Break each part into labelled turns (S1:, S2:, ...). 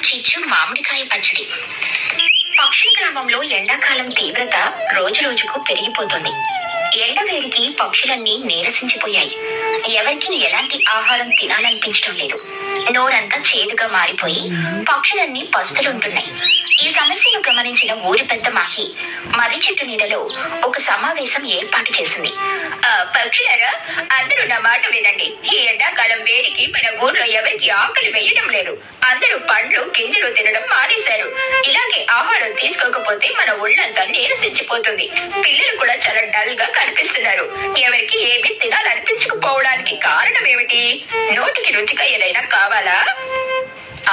S1: చిచ్చు మామిడికాయ పచ్చడి. పక్షుల గ్రామంలో ఎండాకాలం తీవ్రత రోజు రోజుకు పెరిగిపోతుంది. ఎండవేడికి పక్షులన్నీ నీరసించిపోయాయి. ఎవరికి ఎలాంటి ఆహారం తినాలనిపించడం లేదు. నోరంతా చేదుగా మారిపోయి పక్షులన్నీ పస్తులుంటున్నాయి. ఈ సమస్యను గమనించిన ఊరి పెద్ద మాహి మర్రి చెట్టు నీడలో ఒక సమావేశం ఏర్పాటు చేసింది. పక్షులారా, అందరూ నా మాట వినండి. ఈ ఎండాకాలం వేడికి మన ఊర్లో ఎవరికి ఆకలి వేయడం లేదు. అందరూ పండ్లు గింజలు తినడం మానేశారు. ఇలాగే ఆహారం తీసుకోకపోతే మన ఒళ్ళంతా నీరసించిపోతుంది. పిల్లలు కూడా చాలా డల్ గా కనిపిస్తున్నారు. ఎవరికి ఏమీ తినాలనిపించకపోవడానికి కారణం ఏమిటి? నోటికి రుచిగా ఏదైనా కావాలా?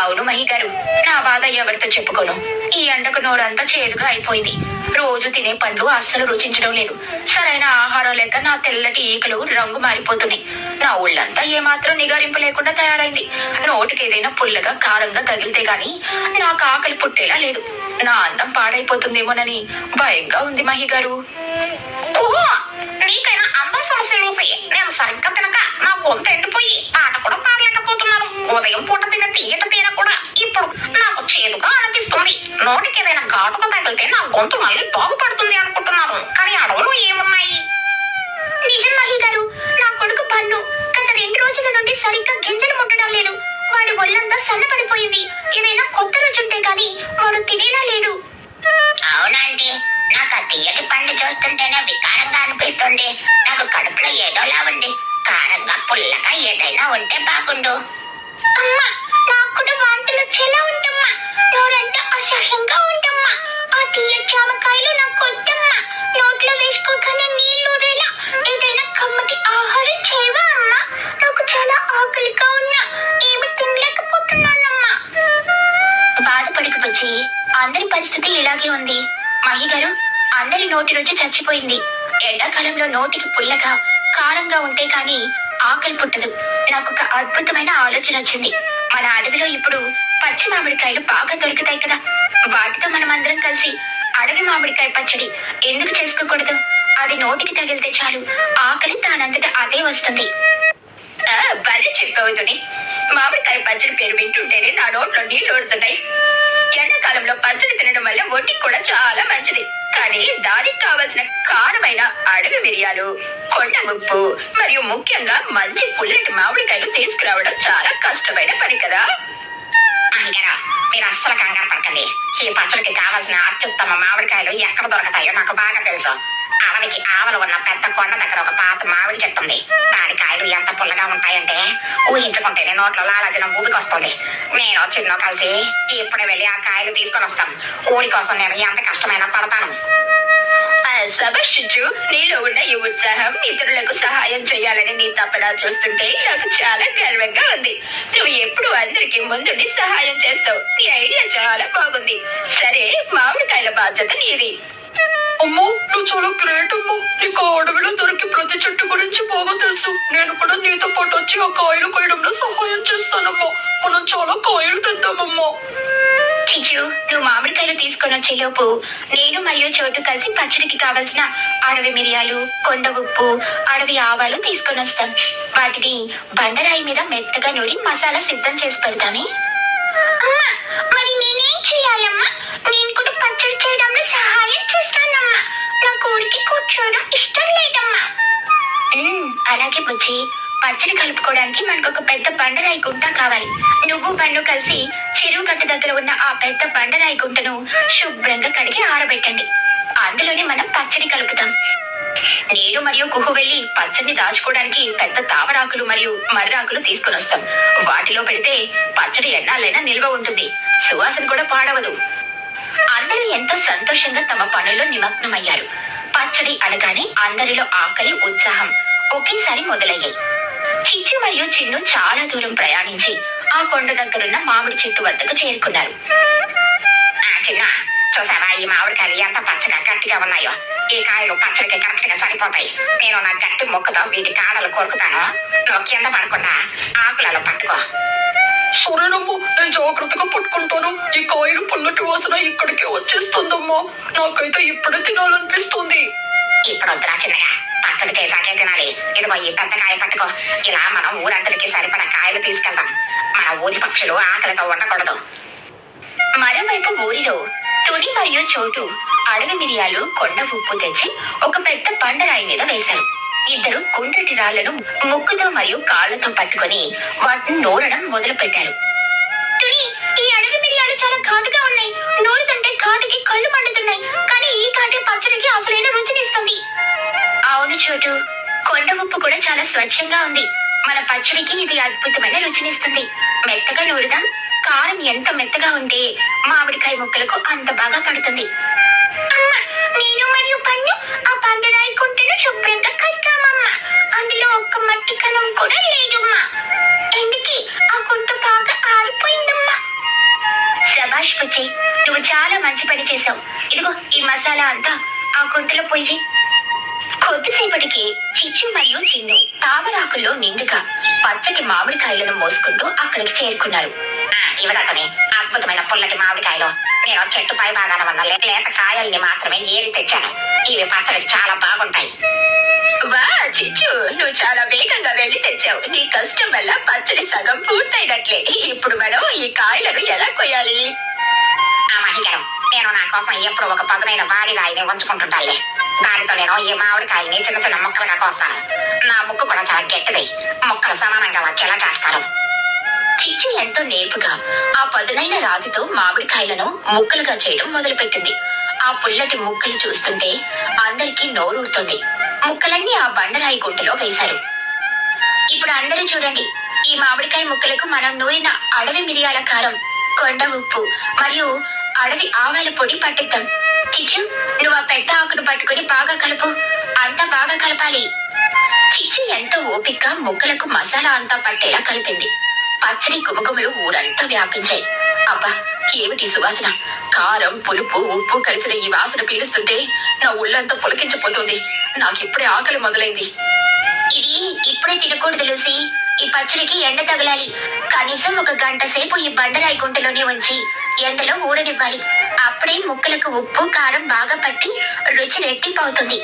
S1: అవును మహి గారు, నా బాధ ఎవరితో చెప్పుకోను. ఈ ఎండకు నోరంతా చేదుగా అయిపోయింది. రోజు తినే పండ్లు అస్సలు రుచించడం లేదు. సరైన ఆహారం లేక నా తెల్లటి ఈకలు రంగు మారిపోతున్నాయి. నా ఒళ్ళంతా ఏమాత్రం నిగారింపు లేకుండా తయారైంది. నోటికి ఏదైనా పుల్లగా కారంగా తగిలితే గాని నాకు ఆకలి పుట్టేలా లేదు. నా అందం పాడైపోతుందేమోనని భయంగా ఉంది మహి గారు. నీకైనా అందం సమస్యలు నేను సరిగ్గా తినక నా గొంతు ఎండిపోయి ఆట కూడా పాడలేకపోతున్నాను. ఉదయం పూట తిన్న తీయట తీర కూడా ఇప్పుడు నాకు చేదుగా అనిపిస్తుంది. నోటికి ఏదైనా ఘాటుగా తగిలితే నా గొంతు మళ్ళీ బాగుపడుతుంది అనుకుంటున్నాను. కానీ అడవులు ఏమున్నాయి? నిజం మహి గారు, నా కొడుకు పన్ను గత 2 రోజుల నుండి సరిగ్గా గింజలు ముట్టడం లేదు. వాడి ఒళ్ళంతా సన్నపడిపోయింది. ఏదైనా కొత్త రుచుంటే గాని వాడు తినేలా లేడు. అవునండి, నాకు ఆ తీయటి పండు చూస్తుంటేనే వికారంగా అనిపిస్తుంది. నాకు కడుపులో ఏదోలా ఉంది. కారంగా పుల్లగా ఏదైనా ఉంటే బాగుండు. అమ్మా, నాకు కూడా వాంతులు వచ్చేలా ఉంటమ్మా. నోరంతా అసహ్యంగా ఉంటమ్మా. ఆ తీయటి జామకాయలు నాకు వద్దమ్మా. నోట్లో వేసుకోగానే నీళ్లు ఊరేలా ఏదైనా కమ్మటి ఆహారం చేయవా అమ్మా? నాకు చాలా ఆకలిగా ఉన్నా. ఏమి తినలేకపోతున్నానమ్మా. బాధపడికి వచ్చి అందరి పరిస్థితి ఇలాగే ఉంది మహి గారు. అందరి నోటి రుచి చచ్చిపోయింది. ఎండాకాలంలో నోటికి పుల్లగా కారంగా ఉంటే కాని ఆకలి పుట్టదు. నాకు ఒక అద్భుతమైన ఆలోచన వచ్చింది. మన అడవిలో ఇప్పుడు పచ్చి మామిడికాయలు బాగా దొరుకుతాయి కదా. వాటితో మనం అందరం కలిసి అడవి మామిడికాయ పచ్చడి ఎందుకు చేసుకోకూడదు? అది నోటికి తగిలితే చాలు, ఆకలి తానంతటా అదే వస్తుంది. భలే చెప్పవుతుంది. మామిడికాయ పచ్చడి పేరు వింటుంటేనే నా నోట్లో నీళ్లు ఊరుతున్నాయి. ఎండాకాలంలో పచ్చడి తినడం వల్ల ఒంటికి కూడా చాలా మంచిది. కానీ దానికి కావలసిన కారమైన అడవి మిరియాలు, కొండ ఉప్పు మరియు ముఖ్యంగా మంచి పుల్లటి మామిడికాయలు తీసుకురావడం చాలా కష్టమైన పని కదా. మీరు అస్సలు కంగారు పడకండి. ఈ పచ్చడికి కావాల్సిన అత్యుత్తమ మామిడికాయలు ఎక్కడ దొరకతాయో నాకు బాగా తెలుసు. అడవికి ఆవలు ఉన్న పెద్ద కొండ దగ్గర ఒక పాత మామిడి చెట్టు ఉంది. దాని కాయలు ఎంత పుల్లగా ఉంటాయంటే ఊహించుకుంటేనే నోట్లో లాలాజనం ఊపికొస్తుంది. నేను చిన్న కలిసి ఇప్పుడే వెళ్ళి ఆ కాయలు తీసుకొని వస్తాం. ఊరి కోసం నేను ఎంత కష్టమైనా పడతాను. సమర్శించు. నీలో ఉన్న ఈ ఉత్సాహం, ఇతరులకు సహాయం చేయాలని నీ తపన చూస్తుంటే నాకు చాలా గర్వంగా ఉంది. నువ్వు ఎప్పుడు అందరికి ముందుండి సహాయం చేస్తావు. నీ ఐడియా చాలా బాగుంది. సరే, మామిడికాయల బాధ్యత నీది.
S2: అమ్మో, నువ్వు చాలా గ్రేట్ అమ్మో. నీకు అడవిలో దొరికి ప్రతి చెట్టు గురించి బాగా తెలుసు. నేను కూడా నీతో పాటు వచ్చి ఆ కాయలు కొయ్యడంలో సహాయం చేస్తానమ్మా. మనం చాలా కాయలు తెద్దామమ్మా.
S1: చిచ్చు, నువ్వు మామిడికాయలు తీసుకొని వచ్చే లోపు నేను మరియు చోటు కలిసి పచ్చడికి కావలసిన అడవి మిరియాలు, కొండ ఉప్పు, అడవి ఆవాలు తీసుకొని వస్తాం. వాటిని బండరాయి మీద మెత్తగా నూరి మసాలా సిద్ధం చేసి పెడతామే. మరి నేనేం చేయాలమ్మా? నేను కూడా పచ్చడి చేయడంలో సహాయం చేస్తానమ్మా. నా ఊరికి కూర్చోవడం ఇష్టం లేదమ్మా. అలాగే బుజ్జి, పచ్చడి కలుపుకోవడానికి మనకు ఒక పెద్ద బండరాయి గుంట కావాలి. నువ్వు బండు కలిసి చెరువు గట్టు దగ్గర ఉన్న ఆ పెద్ద బండరాయి గుంటను శుభ్రంగా కడిగి ఆరబెట్టండి. అందులోనే మనం పచ్చడి కలుపుతాం. నేను మరియు కుహు వెళ్లి పచ్చడిని దాచుకోవడానికి పెద్ద తామరాకులు మరియు మర్రాకులు తీసుకుని వస్తాం. వాటిలో పెడితే పచ్చడి ఎన్నాళ్ళైనా నిల్వ ఉంటుంది. సువాసన కూడా పాడవదు. అందరూ ఎంతో సంతోషంగా తమ పనుల్లో నిమగ్నమయ్యారు. పచ్చడి అనగానే అందరిలో ఆకలి, ఉత్సాహం ఒకేసారి మొదలయ్యాయి. చిచ్చు మరియు చిన్ను చాలా దూరం ప్రయాణించి ఆ కొండ దగ్గరున్న మామిడి చెట్టు వద్దకు చేరుకున్నారు. చిన్న, చూసావా ఈ మామిడికాయలు ఎంత పచ్చగా గట్టిగా ఉన్నాయో? ఈ కాయలు పచ్చడికి కరెక్ట్ గా సరిపోతాయి. నేను నా గట్టి మొక్కతో వీటి కాడలు కొరుకుతాను. నువ్వు కింద పడకుండా ఆకులలో పట్టుకో.
S2: సరేనమ్మా, నేను జాగ్రత్తగా పట్టుకుంటాను. ఈ కాయలు పుల్లటి వాసన ఇక్కడికి వచ్చేస్తుందమ్మా. నాకైతే ఇప్పుడే తినాలనిపిస్తుంది.
S1: ఇప్పుడు వద్దురా చిన్నగా, పచ్చడి చేసాకే తినాలి. ఇదిగో ఈ పెద్ద కాయ పట్టుకో. ఇలా మనం ఊరందరికీ సరిపడా కాయలు తీసుకెళ్తాం. మన ఊరి పక్షులు ఆకలితో ఉండకూడదు. మరోవైపు ఊరిలో తుని మరియు చోటు అడవి మిరియాలు కొండ ఉప్పు తెచ్చి ఒక పెద్ద బండరాయి మీద వేశారు. ఇద్దరు కుండ్రటి రాళ్లను ముక్కుతో మరియు కాళ్లతో పట్టుకుని వాటిని నూరడం మొదలు పెట్టారు. తుని, ఈ అడవి మిరియాలు చాలా ఘాటుగా ఉన్నాయి. నూరుతుంటే ఘాటుకి కళ్ళు మండుతున్నాయి. కానీ ఈ ఘాటే పచ్చడికి అసలైన రుచినిస్తుంది. అవును చోటు, కొండ ఉప్పు కూడా చాలా స్వచ్ఛంగా ఉంది. మన పచ్చడికి ఇది అద్భుతమైన రుచినిస్తుంది. మెత్తగా నూరుదాం. కారం ఎంత మెత్తగా ఉంటే మామిడికాయ ముక్కలకు అంత బాగా పడుతుంది. నేను మరియు పన్ను ఆ బండరాయి కుంటను శుభ్రంగా కట్టామమ్మా. అందులో ఒక్క మట్టి కణం కూడా లేదమ్మా. ఎందుకు ఆ కుంట బాగా ఆరిపోయిందమ్మా. శభాష్ పుచ్చి, నువ్వు చాలా మంచి పని చేశావు. ఇదిగో ఈ మసాలా అంతా ఆ కుంటలో పొయ్యి. కొద్దిసేపటికి చిచ్చు మరియు చిన్ను తామరాకుల్లో నిండుగా పచ్చటి మామిడికాయలను మోసుకుంటూ అక్కడికి చేరుకున్నారు. ఇవదతని అద్భుతమైన పుల్లటి మామిడికాయలు. నేను చెట్టు పై భాగాన ఉన్న లేత కాయల్ని మాత్రమే ఏరి తెచ్చాను. ఇవి పచ్చడికి చాలా బాగుంటాయి. వా చిచ్చు, నువ్వు చాలా వేగంగా వెళ్లి తెచ్చావు. నీ కష్టం వల్ల పచ్చడి సగం పూర్తయినట్లే. ఇప్పుడు మనం ఈ కాయలను ఎలా కొయ్యాలి? ఆ మహిళను నేను నా కోసం ఎప్పుడు ఒక పదునైన వాడి రాయిని ఉంచుకుంటుంటాలే. దానితో నేను ఈ మామిడికాయని చిన్న చిన్న ముక్కలుగా కోస్తాను. నా ముక్కు కూడా చాలా గట్టిది. ముక్కలు సమానంగా వచ్చేలా చేస్తాను. చిచ్చు ఎంతో నేర్పుగా ఆ పదునైన రాతితో మామిడికాయలను ముక్కలుగా చేయడం మొదలుపెట్టింది. ఆ పుల్లటి ముక్కలు చూస్తుంటే అందరికీ నోరూరుతుంది. ముక్కలన్నీ ఆ బండరాయి గుంటలో వేశారు. ఇప్పుడు అందరూ చూడండి, ఈ మామిడికాయ ముక్కలకు మనం నూరిన అడవి మిరియాల కారం, కొండ ఉప్పు మరియు అడవి ఆవాల పొడి పట్టిద్దాం. చిచ్చు, నువ్వు ఆ పెద్ద ఆకును పట్టుకుని బాగా కలుపు. అంతా బాగా కలపాలి. చిచ్చు ఎంతో ఓపికగా ముక్కలకు మసాలా అంతా పట్టేలా కలిపింది. పచ్చడి గుమగుమలు ఊరంతా వ్యాపించాయి. అబ్బా, ఏమిటి సువాసన! కారం, పులుపు, ఉప్పు కలిసిన ఈ వాసన పీలుస్తుంటే నా ఒళ్ళంతా పులకించిపోతుంది. నాకిప్పుడే ఆకలి మొదలైంది. ఇది ఇప్పుడే తినకూడదు లూసి. ఈ పచ్చడికి ఎండ తగలాలి. కనీసం ఒక గంట సేపు ఈ బండరాయి గుంటలోనే ఉంచి ఎండలో ఊరనివ్వాలి. అప్పుడే ముక్కలకు ఉప్పు, కారం బాగా పట్టి రుచి రెట్టింపవుతుంది.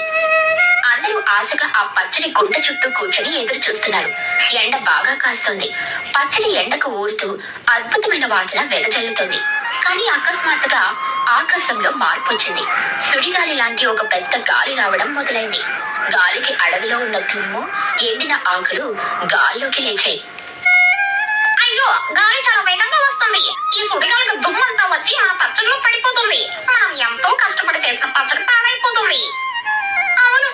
S1: అందరూ ఆశగా ఆ పచ్చడి గుంట చుట్టూ కూర్చొని ఎదురు చూస్తున్నారు. ఎండ బాగా కాస్తుంది. పచ్చడి ఎండకు ఊరుతూ అద్భుతమైన వాసన వెదజల్లుతుంది. కానీ అకస్మాత్తుగా ఆకాశంలో మార్పు వచ్చింది. సుడిగాలి లాంటి ఒక పెద్ద గాలి రావడం మొదలైంది. గాలికి అడవిలో ఉన్న దుమ్ము, ఎండిన ఆకులు గాల్లోకి లేచాయి. అయ్యో, గాలి చాలా వేగంగా వస్తుంది. ఈ సుడిగాలికి దుమ్మంతా వచ్చి మన పచ్చడిలో పడిపోతుంది. మనం ఎంతో కష్టపడి చేసిన పచ్చడి పాడైపోతుంది. అవును,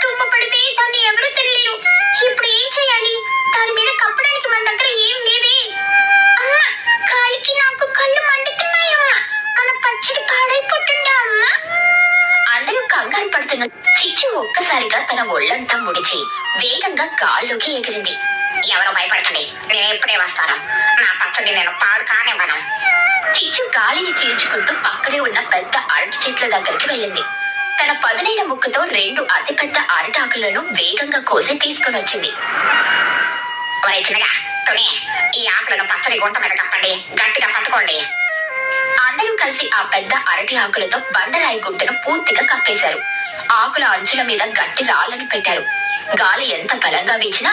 S1: దుమ్ము పడితే దాన్ని ఎవరు తెలియరు. ఇప్పుడు ఏం చేయాలి? దాని మీద కప్పడానికి మన దగ్గర ఏం లేదే. అమ్మా, గాలికి నాకు కళ్ళు మండుతున్నాయమ్మా. మన పచ్చడి పాడైపోతుందా అమ్మా? అందరూ కంగారు పడుతున్న చిచ్చు ఒక్కసారిగా తన ఒళ్ళంతా ముడిచి వేగంగా గాల్లోకి ఎగిరింది. ఎవరో భయపడకండి, నేను ఎప్పుడే వస్తాను. నా పచ్చడి నేను పాడు కానివ్వను. చిచ్చు గాలిని చీల్చుకుంటూ పక్కనే ఉన్న పెద్ద అరటి చెట్ల దగ్గరికి వెళ్ళింది. తన పదునైన ముక్కుతో 2 అతిపెద్ద అరటాకులను వేగంగా కోసి తీసుకుని వచ్చింది. చిన్నగా తుని, ఈ ఆకులను పచ్చడి గుంట మీద కప్పండి. గట్టిగా పట్టుకోండి. అందరూ కలిసి ఆ పెద్ద అరటి ఆకులతో బండరాయి గుంటను పూర్తిగా కప్పేశారు. ఆకుల అంచుల మీద గట్టి రాళ్లను పెట్టారు. గాలి ఎంత బలంగా వీచినా,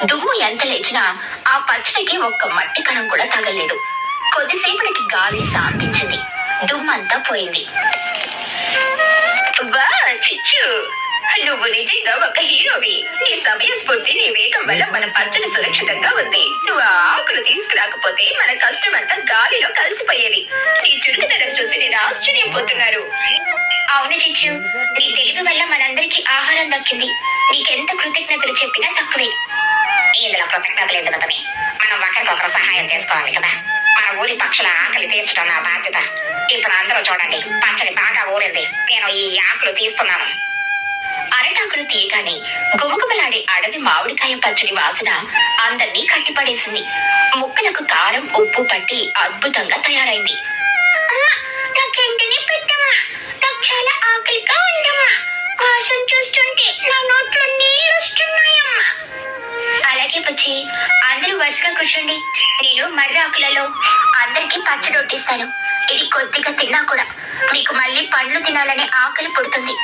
S1: దుమ్ము ఎంత లేచినా ఆ పచ్చడికి ఒక్క మట్టి కణం కూడా తగలేదు. కొద్దిసేపటికి గాలి శాంతించింది. దుమ్మంతా పోయింది. వా చిచ్చు, నువ్వు నిజంగా ఒక హీరోవి. నీ సమయస్ఫూర్తి, నీ వేగం వల్ల మన పచ్చడి సురక్షితంగా ఉంది. నువ్వు ఆ ఆకులు తీసుకురాకపోతే మన కష్టం అంతా గాలిలో కలిసిపోయేది. నీ చురుకుదనం చూసి నేను ఆశ్చర్యపోతున్నారు. అవును చిచ్చు, నీ తెలివి వల్ల మనందరికీ ఆహారం దక్కింది. నీకెంత కృతజ్ఞతలు చెప్పినా తక్కువే. ఇందులో కృతజ్ఞతలు ఎందుకు? మనం ఒకరికొకరు సహాయం చేసుకోవాలి కదా. మన ఊరి పక్షుల ఆకలి తీర్చడం నా బాధ్యత. ఇప్పుడు అందరూ చూడండి, పచ్చడి బాగా ఊరింది. నేను ఈ ఆకులు తీస్తున్నాను. అరటాకులు తీయగానే గుమగుమలాడే అడవి మామిడికాయ పచ్చడి వాసన అందర్నీ కట్టిపడేసింది. ముక్కలకు కారం, ఉప్పు పట్టి అద్భుతంగా తయారైంది. నాకు చాలా ఆకలిగా ఉందమ్మా. వాసన చూస్తుంటే నా నోట్లో నీళ్ళు వస్తున్నాయమ్మా. అలాగే పచ్చి, అందరూ వరుసగా కూర్చోండి. నేను మర్రి ఆకులలో అందరికీ పచ్చడి వడ్డిస్తాను. ఇది కొద్దిగా తిన్నా కూడా మీకు మళ్ళీ పండ్లు తినాలనే ఆకలి పుడుతుంది.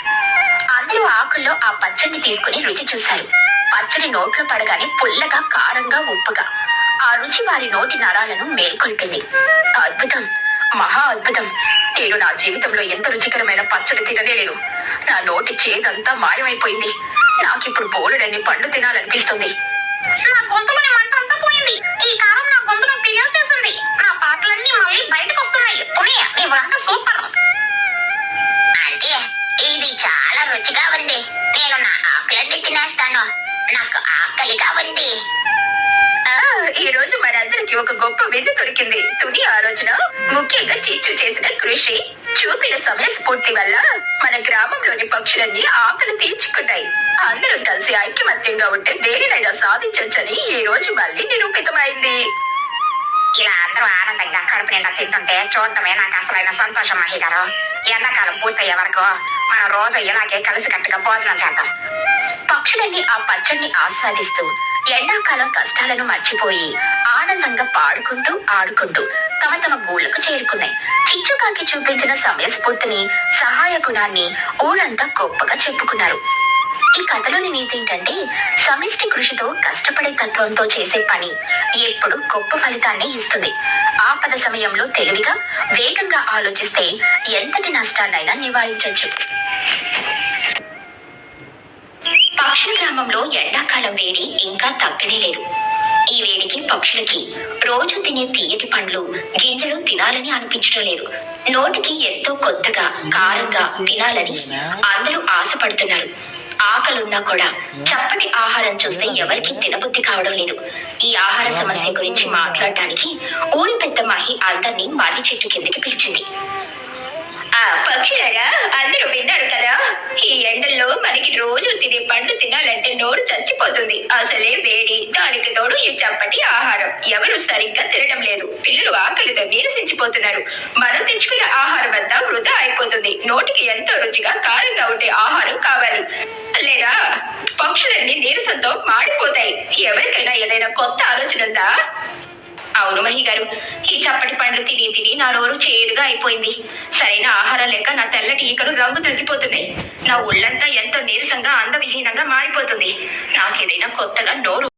S1: అందరూ ఆకుల్లో ఆ పచ్చడిని తీసుకుని రుచి చూశారు. పచ్చడి నోట్లో పడగానే పుల్లగా, కారంగా, ఉప్పుగా. ఆ రుచి వారి నోటి నరాలను మేల్కొల్పింది. అద్భుతం!
S2: మహా అద్భుతం. నేను నా జీవితంలో ఎంత రుచికరమైన పచ్చడి తిననే లేదు. నా నోటి చేదంతా మాయమైపోయింది. నాకిప్పుడు బోలెడన్ని పండ్లు తినాలనిపిస్తుంది.
S1: నా గొంతులోని మంట అంతా పోయింది. ఈ కారం నా గొంతులో క్లియర్ చేసింది. నా పాటలన్నీ మళ్ళీ బయటకు వస్తున్నాయి. తుని, నీ వంట సూపర్. అంటే ఇది చాలా రుచిగా ఉంది. నేను నా ఆకలిని తినేస్తాను. నాకు ఆకలిగా ఉంది.
S2: ఈ రోజు మనందరికి ఒక గొప్ప విందు దొరికింది. తుని ఆలోచన, ముఖ్యంగా చిచ్చు చేసిన కృషి, చూపిన సమయస్ఫూర్తి వల్ల మన గ్రామంలోని పక్షులన్నీ ఆకలి తీర్చుకున్నాయి. అందరూ కలిసి ఐక్యమత్యంగా ఉంటే దేనినైనా సాధించొచ్చని ఈ రోజు మళ్ళీ నిరూపితమైంది.
S1: ఇలా అందరూ ఆనందంగా కడుపు నిండా తింటుంటే చూడటమే నాకు అసలైన సంతోషం మహి గారు. ఎండాకాలం పూర్తయ్యే వరకు మనం రోజు ఇలాగే కలిసికట్టుగా భోజనం చేద్దాం.
S2: పక్షులన్నీ ఆ పచ్చడిని ఆస్వాదిస్తూ ఎండాకాలం కష్టాలను మర్చిపోయి ఆనందంగా పాడుకుంటూ ఆడుకుంటూ తమ తమ గూళ్లకు చేరుకున్నాయి. చిచ్చుకాకి చూపించిన సమయస్ఫూర్తిని, సహాయ గుణాన్ని ఊరంతా గొప్పగా చెప్పుకున్నారు. ఈ కథలోని నీతి ఏంటంటే, సమిష్టి కృషితో కష్టపడే తత్వంతో చేసే పని ఎప్పుడు గొప్ప ఫలితాన్ని ఇస్తుంది. ఆపద సమయంలో తెలివిగా, వేగంగా ఆలోచిస్తే ఎంతటి నష్టాన్నైనా నివారించవచ్చు. పక్షుల గ్రామంలో ఎండాకాలం వేడి ఇంకా తగ్గనే లేదు. ఈ వేడికి పక్షులకి రోజు తినే తీయటి పండ్లు, గింజలు తినాలని అనిపించడం లేదు. నోటికి ఎంతో కొత్తగా, కారంగా తినాలని అందరూ ఆశపడుతున్నారు. ఆకలున్నా కూడా చప్పటి ఆహారం చూస్తే ఎవరికి తినబుద్ధి కావడం లేదు. ఈ ఆహార సమస్య గురించి మాట్లాడటానికి ఊరి పెద్ద మహి అందరినీ మర్రి చెట్టు కిందకి పిలిచింది. పక్షులారా, అందరూ విన్నారు కదా, ఈ ఎండల్లో మనకి రోజు తినే పండ్లు తినాలంటే నోరు చచ్చిపోతుంది. అసలే వేడి, దానికి తోడు ఈ చప్పటి ఆహారం. ఎవరు సరిగ్గా తినడం లేదు. పిల్లలు ఆకలితో నీరసించిపోతున్నారు. మనం తెచ్చుకున్న ఆహారం అంతా వృధా అయిపోతుంది. నోటికి ఎంతో రుచిగా, కారంగా ఉండే ఆహారం కావాలి. లేదా పక్షులన్నీ నీరసంతో మాడిపోతాయి. ఎవరికైనా ఏదైనా కొత్త ఆలోచన ఉందా? అవును మహి గారు, ఈ చప్పటి పండ్లు తిని తిని నా నోరు చేదుగా అయిపోయింది. సరైన ఆహారం లేక నా తెల్లటి ఈకలు రంగు తగ్గిపోతున్నాయి. నా ఒళ్ళంతా ఎంతో నీరసంగా, అందవిహీనంగా మారిపోతుంది. నాకేదైనా కొత్తగా నోరు